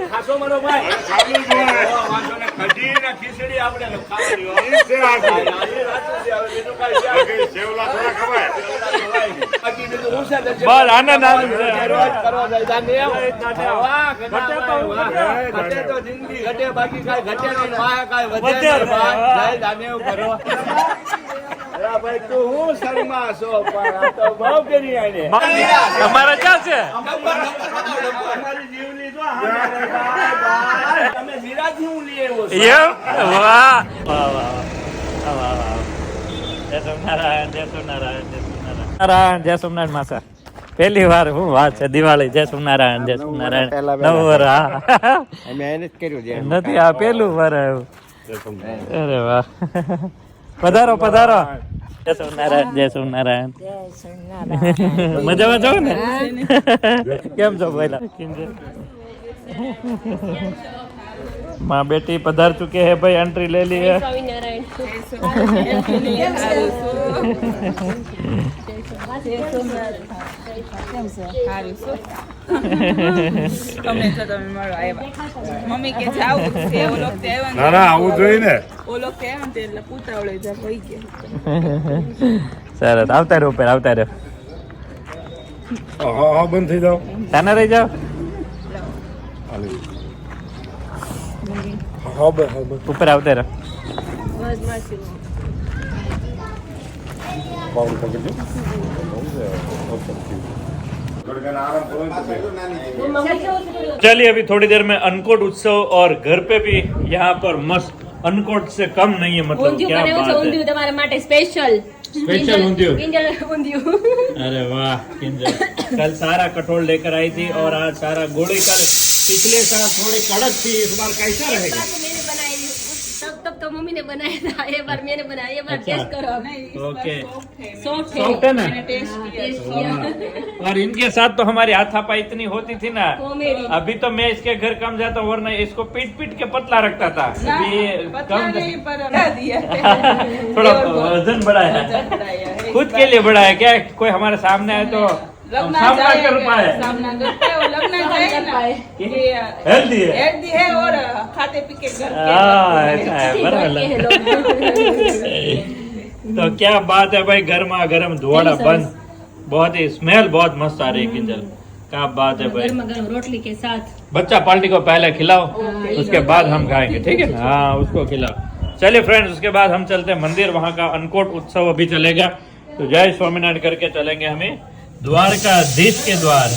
ખાસો મારો ભાઈ ખીચડી આપણે જિંદગી ઘટે બાકી કઈ ઘટે નહીં કરો ભાઈ તું હું શર્મા છો પણ તો બહુ કરી આને તમારા ક્યાં છે અમારી જીવની જો તમે નિરાજ હું લઈ આવ્યો છો એમ વાહ વાહ વાહ વાહ જય સોમનારાયણ જય સોમનારાયણ જય સોમનારાયણ જય સોમનારાયણ માસા પહેલી વાર હું વાત છે દિવાળી જય સોમનારાયણ જય સોમનારાયણ નવ વર હા નથી આ પહેલું વાર આવ્યું અરે વાહ પધારો પધારો જય સોમનારાયણ જય સોમનારાયણ મજામાં છો ને કેમ છો પહેલા माँ बेटी पधार चुके हैं भाई एंट्री ले ली है મમ્મી કે જાવ છે ઓ લોક તે આવ્યા ના ના આવું જોઈએ ને ઓ લોક તે આવ્યા તે એટલે પૂતાવળે જા પઈ ગયા સરસ આવતા રહ્યો ઉપર આવતા રહ્યો હા બંધ થઈ જાઓ તાના રહી જાઓ ઉપર આવતા રહ્યો चलिए अभी थोड़ी देर में अनकोट उत्सव और घर पे भी यहाँ पर मस्त अनकोट से कम नहीं है मतलब क्या बात है तुम्हारे માટે સ્પેશિયલ ऊंधियो अरे वाह किंजल कल सारा कठोल लेकर आई थी और आज सारा गुड़ी कल पिछले साल थोड़ी कड़क थी इस बार कैसा रहेगा तब तो मम्मी ने बनाया था ये बार मैंने बनाया ये बार टेस्ट करो ओके सॉफ्ट सॉफ्ट है ना और इनके साथ तो हमारी हाथापाई इतनी होती थी ना अभी तो मैं इसके घर कम जाता हूँ वरना इसको पीट पीट के पतला रखता था अभी कम थोड़ा वजन बढ़ाया खुद के लिए बढ़ाया क्या कोई हमारे सामने आए तो सामना कर पाए हेल्दी है और खाते पी के घर ऐसा है बराबर तो क्या बात है भाई गर्मा गर्म धुआड़ा बंद बहुत ही स्मेल बहुत मस्त आ रही है किंजल क्या बात है भाई गर्म रोटली के साथ बच्चा पार्टी को पहले खिलाओ उसके बाद हम खाएंगे ठीक है हाँ उसको खिलाओ चलिए फ्रेंड्स उसके बाद हम चलते हैं मंदिर वहाँ का अनकोट उत्सव अभी चलेगा तो जय स्वामीनारायण करके चलेंगे हमें द्वारकाधीश के द्वार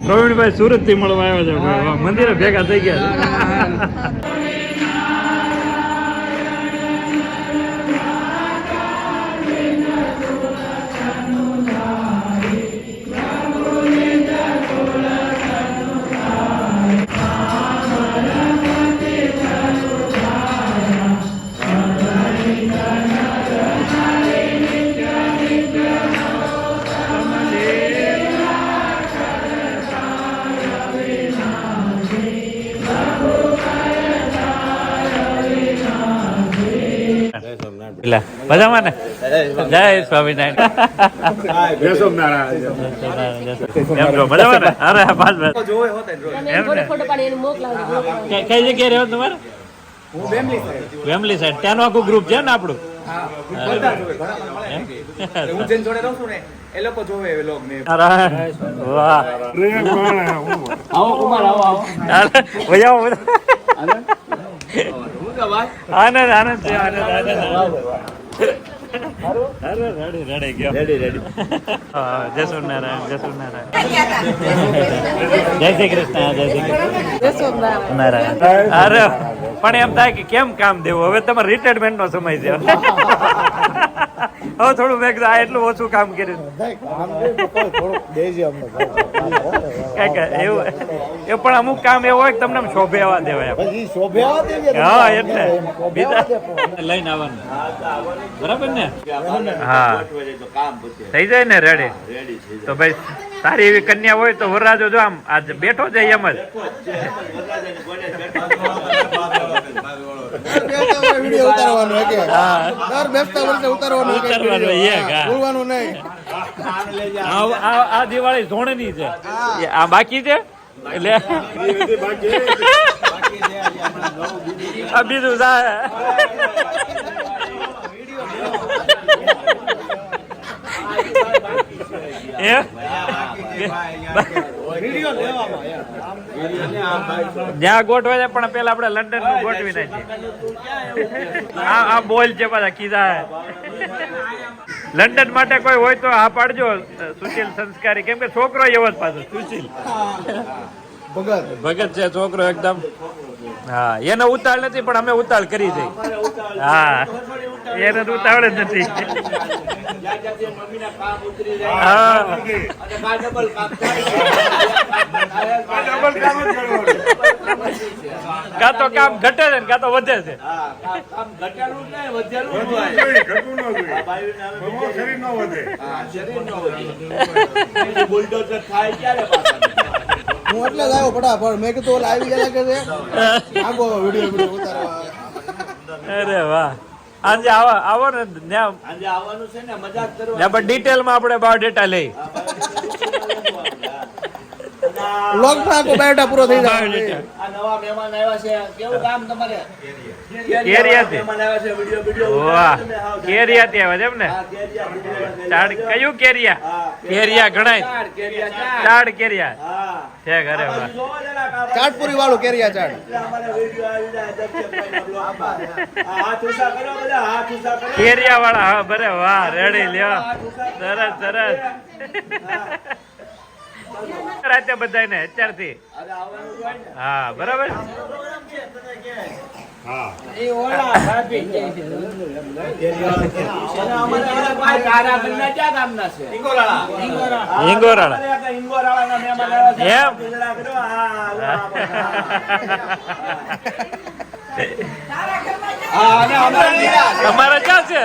પ્રવીણભાઈ સુરત થી મળવા આવ્યા છે મંદિરે ભેગા થઈ ગયા મજામાં ને જય સ્વામિનારાયણ જય સોમનારાયણ કેમ છો મજામાં ને અરે પાંચ ફોટો પાડી એને મોકલાવજો કઈ જગ્યાએ રહ્યો તમારે વેમલી સાઈડ ત્યાંનું આખું ગ્રુપ છે ને આપણું વાહ આવો કુમાર આવો આવો આનંદ આનંદ છે આનંદ અરે રેડી ગયો રેડી જય સોમનારાયણ જય સોમનારાયણ જય શ્રી કૃષ્ણ જય શ્રી કૃષ્ણ નારાયણ અરે પણ એમ થાય કે કેમ કામ દેવું હવે તમારે રિટાયરમેન્ટ નો સમય છે હવે થોડું મેં કીધું આ એટલું ઓછું કામ કર્યું કાંઈક એવું એ પણ અમુક કામ એવું હોય કે તમને આમ શોભે આવવા દેવાય હા એટલે બીજા લઈને આવવાનું બરાબર ને હા થઈ જાય ને રેડી તો ભાઈ તારી એવી કન્યા હોય તો વરરાજો જો આમ આજ બેઠો જાય એમ જ આ દિવાળી ધોણની છે આ બાકી છે એટલે આ બીજું જ્યાં ગોઠવે છે પણ પેલા આપડે લંડન નું ગોઠવી નાખીએ આ બોલ છે પાછા કીધા લંડન માટે કોઈ હોય તો આ પાડજો સુશીલ સંસ્કારી કેમ કે છોકરો એવો જ પાછો સુશીલ ભગત છે છોકરો એકદમ હા એને ઉતાળ નથી પણ અમે ઉતાળ કરી દઈ હા એને ઉતાવળ જ નથી કા તો કામ ઘટે છે કા તો વધે છે હું એટલે જ આવ્યો ફટાફટ મેં કીધું ઓલા આવી ગયા કે છે આગો વિડિયો ઉતારવા અરે વાહ આજે આવો ને ત્યાં આજે આવવાનું છે ને મજાક કરવા ત્યાં પણ ડિટેલમાં આપણે બાયોડેટા લઈ લોક આખો બાયોડા પૂરો થઈ જાય આ નવા મહેમાન આવ્યા છે કેવું કામ તમારે કેરિયાથી મહેમાન આવ્યા છે વિડિયો વાહ કેરિયાથી આવે છે એમ ને ચાડ કયું કેરિયા કેરિયા ગણાય ચાડ કેરિયા છે ઘરે વાહ ચાટપુરી વાળું કેરિયા ચાટ કેરિયા વાળા હા બરે વાહ રેડી લ્યો સરસ સરસ રાતે બધાને અત્યારથી હા બરાબર તમારે ક્યાં છે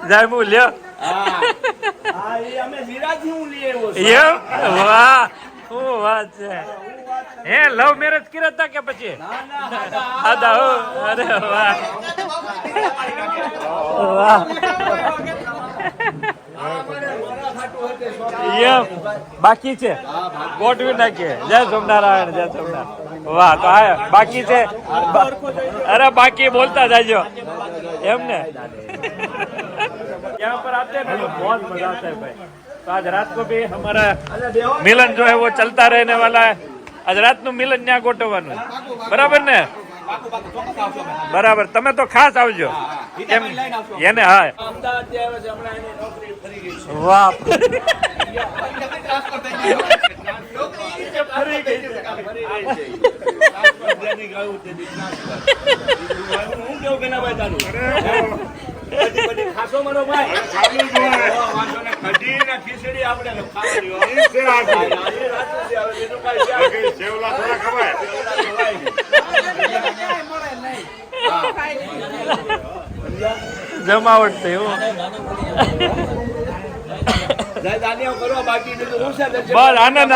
જાય હું લ્યો એમ વાહ શું વાત છે હે લવ મેરેજ કર્યા હતા કે પછી અરે વાહ વાહ એમ બાકી છે ગોઠવી નાખીએ જય સોમનારાયણ જય સોમનારાયણ વાહ તો આ બાકી છે અરે બાકી बोलता जाइयो एम ने यहाँ पर आते हैं तो बहुत मजा आता है भाई तो आज रात को भी हमारा मिलन जो है वो चलता रहने वाला है आज रात નું મિલન ન્યા ગોઠવવાનું બરાબર ને બરાબર તમે તો ખાસ આવજો એને હા વાહ જમાવટ થયું બસ આનંદ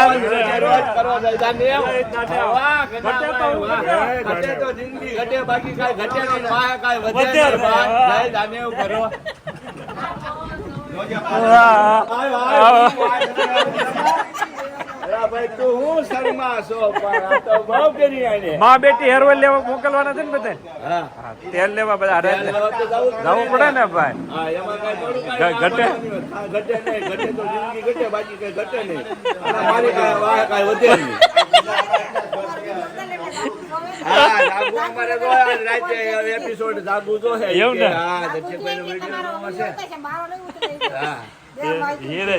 માં બેટી હેરવેલ લેવા મોકલવાના છે ને બધા તેલ લેવા બધા જવું પડે ને ભાઈ ઘટે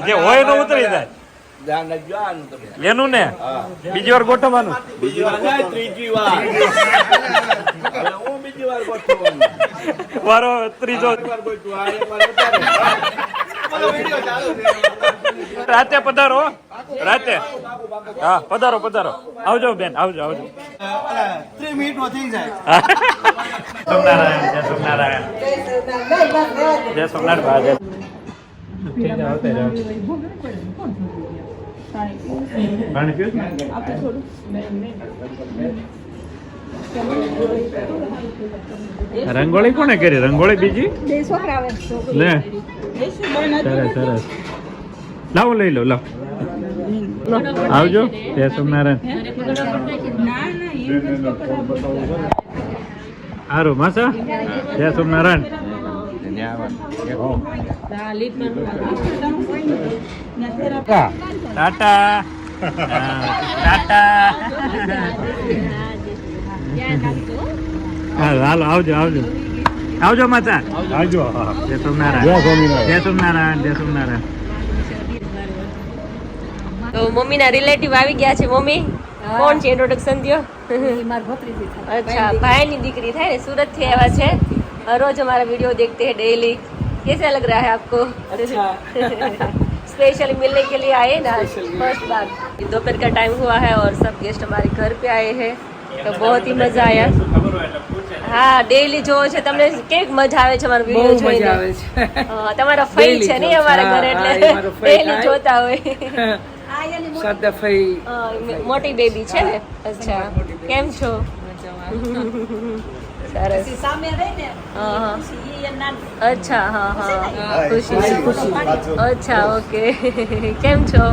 જે હોય તો ઉતરી જાય ધ્યાન રાખજો આનું તમે. એનું ને બીજી વાર ગોઠવવાનું. બીજી વાર નહીં, ત્રીજી વાર. હવે હું બીજી વાર ગોઠવવાનું. વારો ત્રીજો. એક વાર ગોઠવું, આ એક વાર વધારે. રાતે પધારો હો. રાતે હા પધારો પધારો. આવજો બેન આવજો આવજો. 3 મિનિટમાં થઈ જાય. સોમનારાયણ જય સોમનારાયણ જય સોમનાથ મહાદેવ. ઠીક છે આવતે જાઓ. પાણી પીવું છે? રંગોળી કોને કરી? રંગોળી બીજી લે. સરસ સરસ. લાવો લઈ લો લાવો. આવજો જય સોમનારાયણ. હારું માસા જય સોમનારાયણ. ટાટા ટાટા. હાલો આવજો આવજો આવજો માતા આવજો. જય સોમનારાયણ જય સોમનારાયણ જય સોમનારાયણ. તો મમ્મીના રિલેટિવ આવી ગયા છે. મમ્મી કોણ છે? ઇન્ટ્રોડક્શન દ્યો. अच्छा भाई ની દીકરી થાય ને, सूरत થી આવ્યા છે. रोज हमारा वीडियो देखते हैं डेली. कैसा लग रहा है आपको? स्पेशली मिलने के लिए आए ना फर्स्ट बार. दोपहर का टाइम हुआ है और सब गेस्ट हमारे घर पे आए हैं तो बहुत ही मजा आया. હા ડેઈલી જોવો છે તમને, કેવી મજા આવે છે અમારો વિડીયો જોઈને? હા તમારા ફઈ છે ને અમારા ઘરે એટલે ડેઈલી જોતા હોય. મોટી બેબી છે ને? અચ્છા કેમ છો? સરસ. અચ્છા હા હા ખુશી. અચ્છા ઓકે કેમ છો?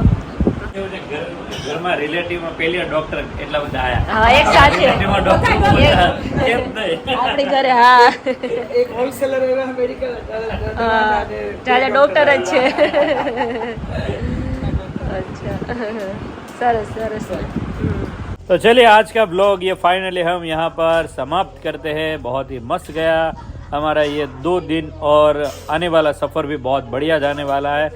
ઘરમાં રિલેટિવમાં પહેલી ડોક્ટર એટલા બધા આયા. હા એક સાથે આપણી ઘરે. હા એક હોલસેલર એવા મેડિકલ ત્યારે ડોક્ટર જ છે. अच्छा सरस सरस. तो चलिए आज का ब्लॉग ये फाइनली हम यहाँ पर समाप्त करते हैं. बहुत ही मस्त गया हमारा ये 2 दिन और आने वाला सफ़र भी बहुत बढ़िया जाने वाला है.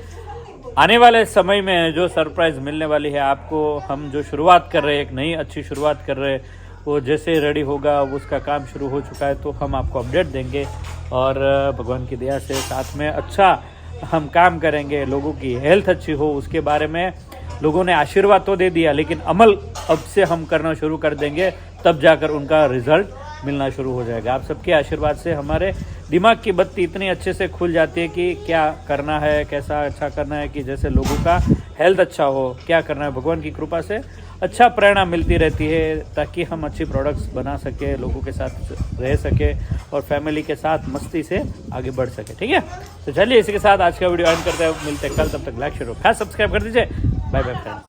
आने वाले समय में जो सरप्राइज़ मिलने वाली है आपको, हम जो शुरुआत कर रहे हैं, एक नई अच्छी शुरुआत कर रहे हैं, वो जैसे रेडी होगा उसका काम शुरू हो चुका है तो हम आपको अपडेट देंगे. और भगवान की दया से साथ में अच्छा हम काम करेंगे. लोगों की हेल्थ अच्छी हो उसके बारे में लोगों ने आशीर्वाद तो दे दिया, लेकिन अमल अब से हम करना शुरू कर देंगे. तब जाकर उनका रिजल्ट मिलना शुरू हो जाएगा. आप सबके आशीर्वाद से हमारे दिमाग की बत्ती इतनी अच्छे से खुल जाती है कि क्या करना है, कैसा अच्छा करना है, कि जैसे लोगों का हेल्थ अच्छा हो, क्या करना है. भगवान की कृपा से अच्छा प्रेरणा मिलती रहती है ताकि हम अच्छी प्रोडक्ट्स बना सके, लोगों के साथ रह सके और फैमिली के साथ मस्ती से आगे बढ़ सके. ठीक है, तो चलिए इसी के साथ आज का वीडियो एंड करते हैं. मिलते हैं कल, तब तक लाइक शेयर और सब्सक्राइब कर दीजिए. Bye bye friends.